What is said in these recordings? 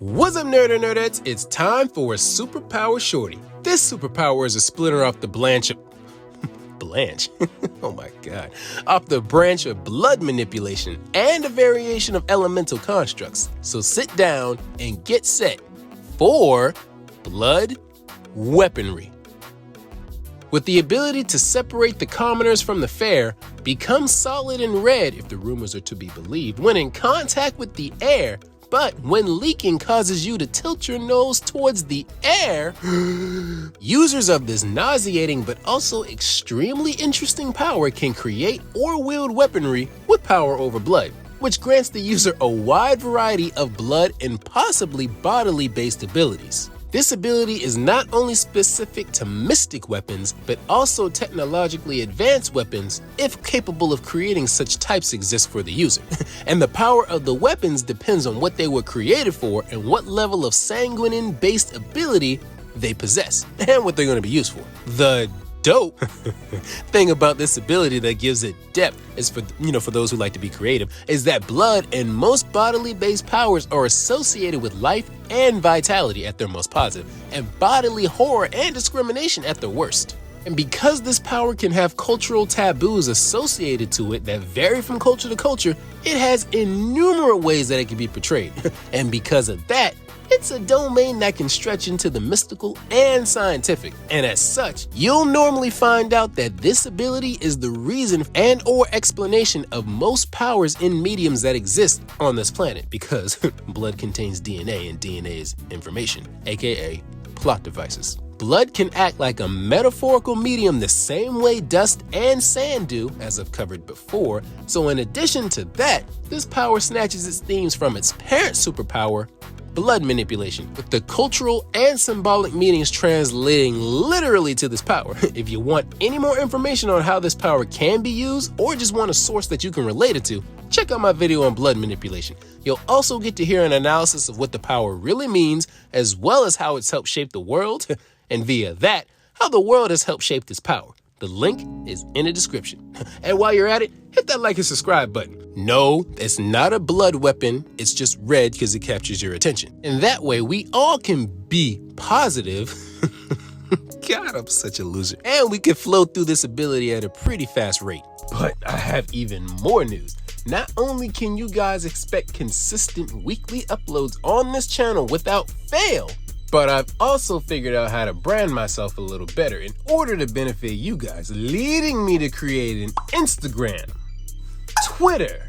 What's up, nerd or nerdettes? It's time for a superpower shorty. This superpower is a splitter off the branch of oh my god. Off the branch of blood manipulation and a variation of elemental constructs. So sit down and get set for blood weaponry. With the ability to separate the commoners from the fair, become solid and red if the rumors are to be believed when in contact with the air, but when leaking causes you to tilt your nose towards the air, users of this nauseating but also extremely interesting power can create or wield weaponry with power over blood, which grants the user a wide variety of blood and possibly bodily-based abilities. This ability is not only specific to mystic weapons, but also technologically advanced weapons if capable of creating such types exist for the user. And the power of the weapons depends on what they were created for and what level of sanguine-based ability they possess, and what they're going to be used for. The dope thing about this ability that gives it depth is for those who like to be creative, is that blood and most bodily based powers are associated with life and vitality at their most positive, and bodily horror and discrimination at their worst. And because this power can have cultural taboos associated to it that vary from culture to culture, it has innumerable ways that it can be portrayed. And because of that, it's a domain that can stretch into the mystical and scientific, and as such, you'll normally find out that this ability is the reason and or explanation of most powers in mediums that exist on this planet, because blood contains DNA and DNA is information, aka plot devices. Blood can act like a metaphorical medium the same way dust and sand do, as I've covered before, so in addition to that, this power snatches its themes from its parent superpower, blood manipulation, with the cultural and symbolic meanings translating literally to this power. If you want any more information on how this power can be used, or just want a source that you can relate it to, check out my video on blood manipulation. You'll also get to hear an analysis of what the power really means, as well as how it's helped shape the world, and via that, how the world has helped shape this power. The link is in the description. And while you're at it, hit that like and subscribe button. No, it's not a blood weapon, it's just red because it captures your attention. And that way we all can be positive. God, I'm such a loser. And we can flow through this ability at a pretty fast rate. But I have even more news. Not only can you guys expect consistent weekly uploads on this channel without fail, but I've also figured out how to brand myself a little better in order to benefit you guys, leading me to create an Instagram, Twitter,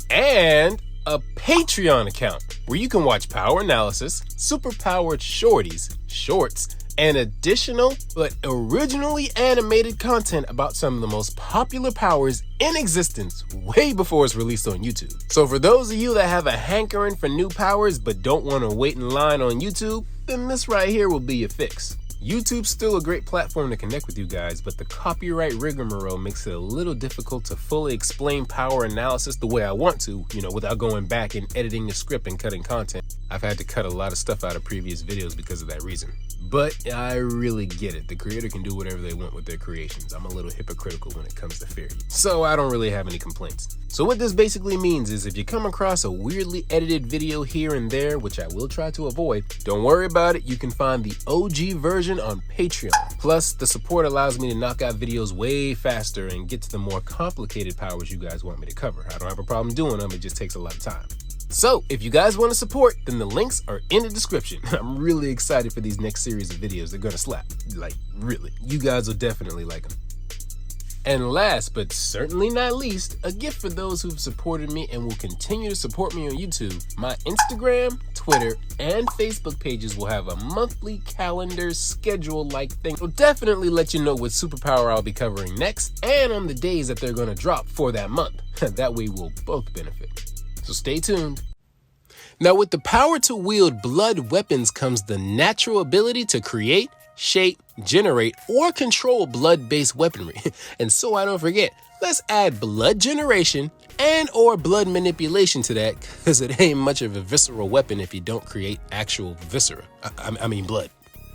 and a Patreon account where you can watch power analysis, superpowered shorties, shorts, and additional but originally animated content about some of the most popular powers in existence way before it's released on YouTube. So for those of you that have a hankering for new powers but don't want to wait in line on YouTube, then this right here will be your fix. YouTube's still a great platform to connect with you guys, but the copyright rigmarole makes it a little difficult to fully explain power analysis the way I want to, without going back and editing the script and cutting content. I've had to cut a lot of stuff out of previous videos because of that reason. But I really get it. The creator can do whatever they want with their creations. I'm a little hypocritical when it comes to fair use, so I don't really have any complaints. So what this basically means is if you come across a weirdly edited video here and there, which I will try to avoid, don't worry about it. You can find the OG version on Patreon. Plus, the support allows me to knock out videos way faster and get to the more complicated powers you guys want me to cover. I don't have a problem doing them, it just takes a lot of time. So, if you guys want to support, then the links are in the description. I'm really excited for these next series of videos. They're gonna slap. Like, really. You guys will definitely like them. And last, but certainly not least, a gift for those who've supported me and will continue to support me on YouTube. My Instagram, Twitter, and Facebook pages will have a monthly calendar schedule-like thing. It'll definitely let you know what superpower I'll be covering next, and on the days that they're gonna drop for that month. That way we'll both benefit. So stay tuned. Now, with the power to wield blood weapons comes the natural ability to create, shape, generate, or control blood-based weaponry. And so I don't forget, let's add blood generation and or blood manipulation to that, because it ain't much of a visceral weapon if you don't create actual viscera. I mean blood.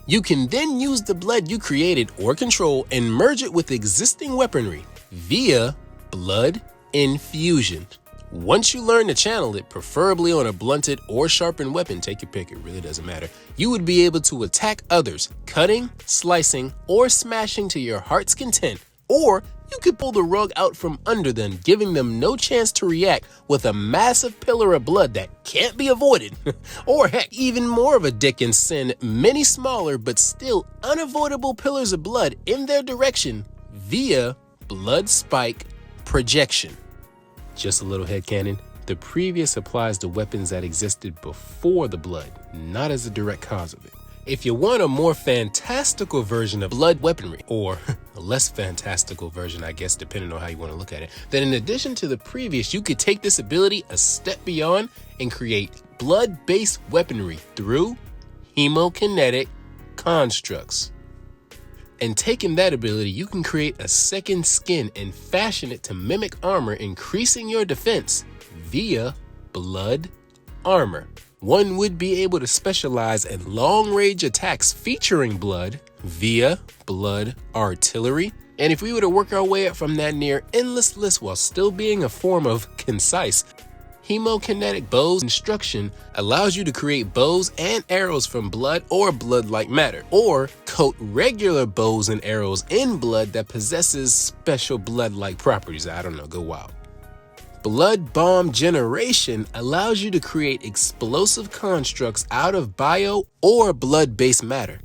You can then use the blood you created or control and merge it with existing weaponry via blood infusion. Once you learn to channel it, preferably on a blunted or sharpened weapon, take your pick, it really doesn't matter, you would be able to attack others, cutting, slicing, or smashing to your heart's content, or you could pull the rug out from under them, giving them no chance to react with a massive pillar of blood that can't be avoided. Or heck, even more of a dick and send many smaller but still unavoidable pillars of blood in their direction via blood spike projection. Just a little headcanon, the previous applies to weapons that existed before the blood, not as a direct cause of it. If you want a more fantastical version of blood weaponry, or a less fantastical version, I guess, depending on how you want to look at it, then in addition to the previous, you could take this ability a step beyond and create blood-based weaponry through hemokinetic constructs. And taking that ability, you can create a second skin and fashion it to mimic armor, increasing your defense via blood armor. One would be able to specialize in long-range attacks featuring blood via blood artillery. And if we were to work our way up from that near endless list while still being a form of concise, hemokinetic bows instruction allows you to create bows and arrows from blood or blood-like matter, or coat regular bows and arrows in blood that possesses special blood-like properties. I don't know, go wild. Blood bomb generation allows you to create explosive constructs out of bio or blood-based matter.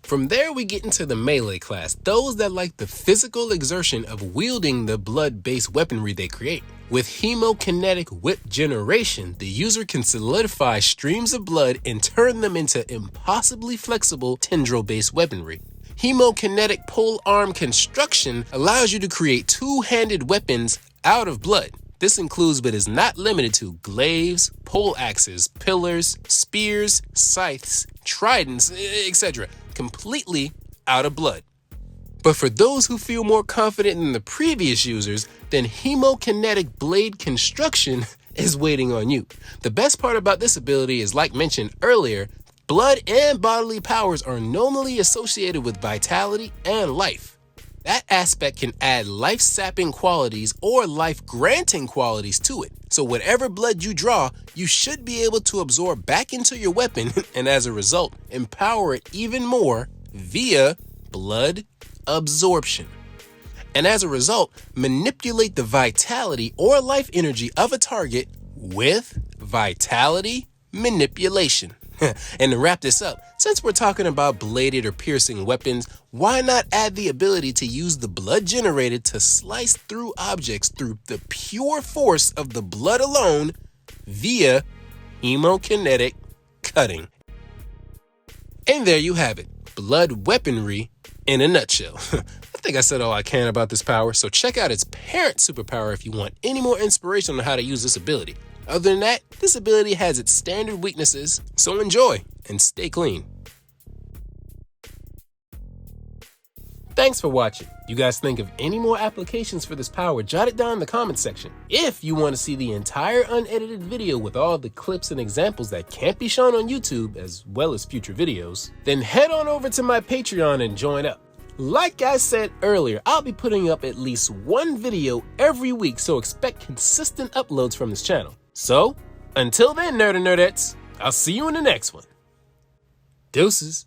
From there, we get into the melee class, those that like the physical exertion of wielding the blood-based weaponry they create. With hemokinetic whip generation, the user can solidify streams of blood and turn them into impossibly flexible tendril-based weaponry. Hemokinetic pole arm construction allows you to create two-handed weapons out of blood. This includes but is not limited to glaives, pole axes, pillars, spears, scythes, tridents, etc. Completely out of blood. But for those who feel more confident than the previous users, then hemokinetic blade construction is waiting on you. The best part about this ability is, like mentioned earlier, blood and bodily powers are normally associated with vitality and life. That aspect can add life-sapping qualities or life-granting qualities to it. So whatever blood you draw, you should be able to absorb back into your weapon and as a result, empower it even more via blood absorption. And as a result, manipulate the vitality or life energy of a target with vitality manipulation. And to wrap this up, since we're talking about bladed or piercing weapons, why not add the ability to use the blood generated to slice through objects through the pure force of the blood alone via hemokinetic cutting? And there you have it, blood weaponry in a nutshell. I think I said all I can about this power, so check out its parent superpower if you want any more inspiration on how to use this ability. Other than that, this ability has its standard weaknesses, so enjoy and stay clean. Thanks for watching. You guys think of any more applications for this power, jot it down in the comments section. If you want to see the entire unedited video with all the clips and examples that can't be shown on YouTube, as well as future videos, then head on over to my Patreon and join up. Like I said earlier, I'll be putting up at least one video every week, so expect consistent uploads from this channel. So, until then, nerd and nerdettes, I'll see you in the next one. Deuces.